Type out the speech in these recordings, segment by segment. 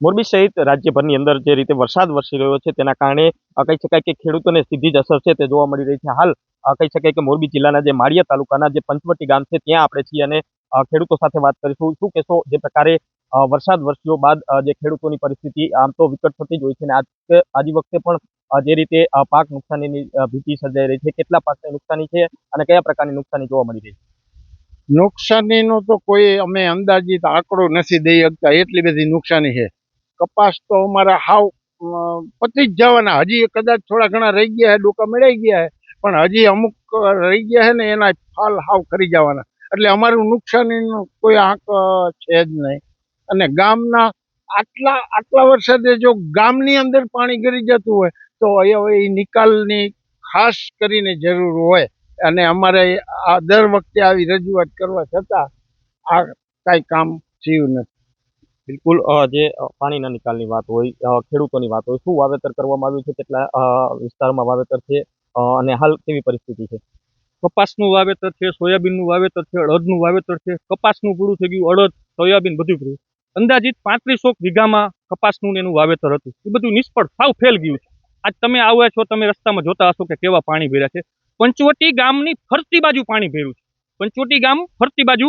મોરબી સહિત રાજ્યભરની અંદર જે રીતે વરસાદ વરસી રહ્યો છે તેના કારણે કહી શકાય કે ખેડૂતોને સીધી જ અસર છે તે જોવા મળી રહી છે. હાલ કહી શકાય કે મોરબી જિલ્લાના જે માળિયા તાલુકાના જે પંચવટી ગામ છે ત્યાં આપણે છીએ અને ખેડૂતો સાથે વાત કરીશું. શું કહેશો, જે પ્રકારે વરસાદ વરસ્યો બાદ જે ખેડૂતોની પરિસ્થિતિ આમ તો વિકટ થતી જ હોય છે અને આજ વખતે પણ જે રીતે પાક નુકસાનીની ભીતિ સર્જાઈ રહી છે, કેટલા પાકને નુકસાની છે અને કયા પ્રકારની નુકસાની જોવા મળી રહી છે? નુકસાનીનો તો કોઈ અમે અંદાજિત આંકડો નથી દઈ શકતા, એટલી બધી નુકસાની છે. કપાસ તો અમારા હાવ પતી જ જવાના, હજી કદાચ થોડા ઘણા રહી ગયા છે, ડોકા મેળાઈ ગયા છે, પણ હજી અમુક રહી ગયા છે ને એના ફાલ હાવ ખરી જવાના. એટલે અમારું નુકસાનીનો કોઈ આંક છે જ નહીં. અને ગામના આટલા વરસાદે જો ગામની અંદર પાણી ગરી જતું હોય તો એ નિકાલની ખાસ કરીને જરૂર હોય. અને અમારે આ દર વખતે આવી રજૂઆત કરવા છતાં આ કાંઈ કામ થયું નથી. બિલકુલ, જે પાણીના નિકાલની વાત હોય, ખેડૂતોની વાત હોય, શું વાવેતર કરવામાં આવ્યું છે, કેટલા વિસ્તારમાં વાવેતર છે અને હાલ કેવી પરિસ્થિતિ છે? કપાસનું વાવેતર છે, સોયાબીનનું વાવેતર છે, અડદનું વાવેતર છે. કપાસનું પૂરું થઈ ગયું, અડદ, સોયાબીન બધું પૂરું. અંદાજિત 3500 વીઘામાં કપાસનું એનું વાવેતર હતું, એ બધું નિષ્ફળ સાવ ફેલ ગયું છે. આજ તમે આવ્યા છો, તમે રસ્તામાં જોતા હશો કે કેવા પાણી ભર્યા છે. પંચવટી ગામની ફરતી બાજુ પાણી ભર્યું છે. પંચવટી ગામ ફરતી બાજુ,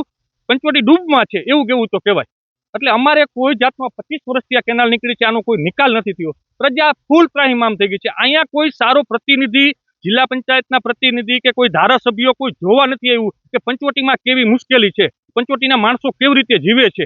પંચવટી ડૂબમાં છે એવું કેવું તો કહેવાય. એટલે અમારે કોઈ જાતમાં 25 વર્ષથી આ કેનાલ નીકળી છે, આનો કોઈ નિકાલ નથી થયો. પ્રજા ફૂલ ત્રાહિમામ થઈ ગઈ છે. અહીંયા કોઈ સારો પ્રતિનિધિ, જિલ્લા પંચાયતના પ્રતિનિધિ કે કોઈ ધારાસભ્યો કોઈ જોવા નથી આવ્યું કે પંચવટીમાં કેવી મુશ્કેલી છે, પંચવટીના માણસો કેવી રીતે જીવે છે.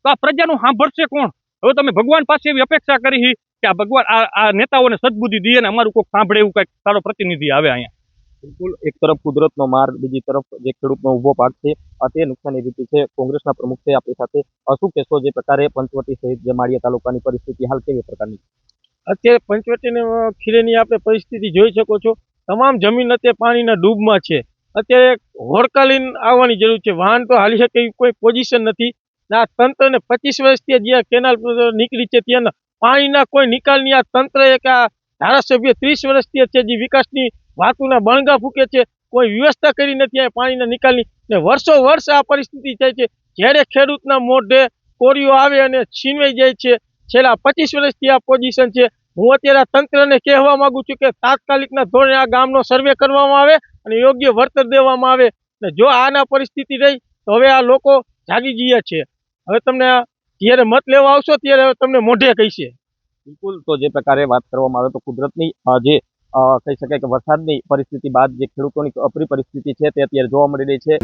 તો આ પ્રજાનું સાંભળશે કોણ? હવે તમે ભગવાન પાસે એવી અપેક્ષા કરી કે આ ભગવાન આ નેતાઓને સદબુદ્ધિ દે અને અમારું કોઈ સાંભળે એવું કંઈક સારો પ્રતિનિધિ આવે અહીંયા. બિલકુલ, એક તરફ કુદરતનો માર, બીજી તરફ જે ખેડૂતનો ઊભો પાક છે તે નુકસાની રીતે છે. કોંગ્રેસના પ્રમુખ છે આપણી સાથે. શું કહેશો, જે પ્રકારે પંચવટી સહિત જે માળિયા તાલુકાની પરિસ્થિતિ હાલ કેવી પ્રકારની? અત્યારે પંચવટીને ખીરેની આપણે પરિસ્થિતિ જોઈ શકો છો. તમામ જમીન અત્યારે પાણીના ડૂબમાં છે. અત્યારે હોડકાલીન આવવાની જરૂર છે. વાહન તો હાલી શકે એવી કોઈ પોઝિશન નથી. આ તંત્રને 25 વર્ષથી જ્યાં કેનાલ નીકળી છે ત્યાં પાણીના કોઈ નિકાલની આ તંત્ર એક આ ધારાસભ્ય 30 વર્ષથી છે જે વિકાસની વાતોના બણગા ફૂકે છે, કોઈ વ્યવસ્થા કરી નથી આ પાણીના નિકાલની. ને વર્ષો વર્ષ આ પરિસ્થિતિ થાય છે. જ્યારે ખેડૂતના મોઢે કોરીઓ આવે અને છીનવાઈ જાય છે. છેલ્લા 25 વર્ષથી આ પોઝિશન છે. હું અત્યારે આ તંત્રને કહેવા માંગુ છું કે તાત્કાલિકના ધોરણે આ ગામનો સર્વે કરવામાં આવે અને યોગ્ય વળતર દેવામાં આવે. ને જો આના પરિસ્થિતિ રહી તો હવે આ લોકો જાગી ગયા છે. હવે તમને જ્યારે મત લેવા આવશો ત્યારે તમને મોઢે કહીશે. બિલકુલ, તો જે પ્રકારે વાત કરવામાં આવે તો કુદરતની જે કહી શકાય કે વરસાદની પરિસ્થિતિ બાદ જે ખેડૂતોની અપરી પરિસ્થિતિ છે તે અત્યારે જોવા મળી રહી છે.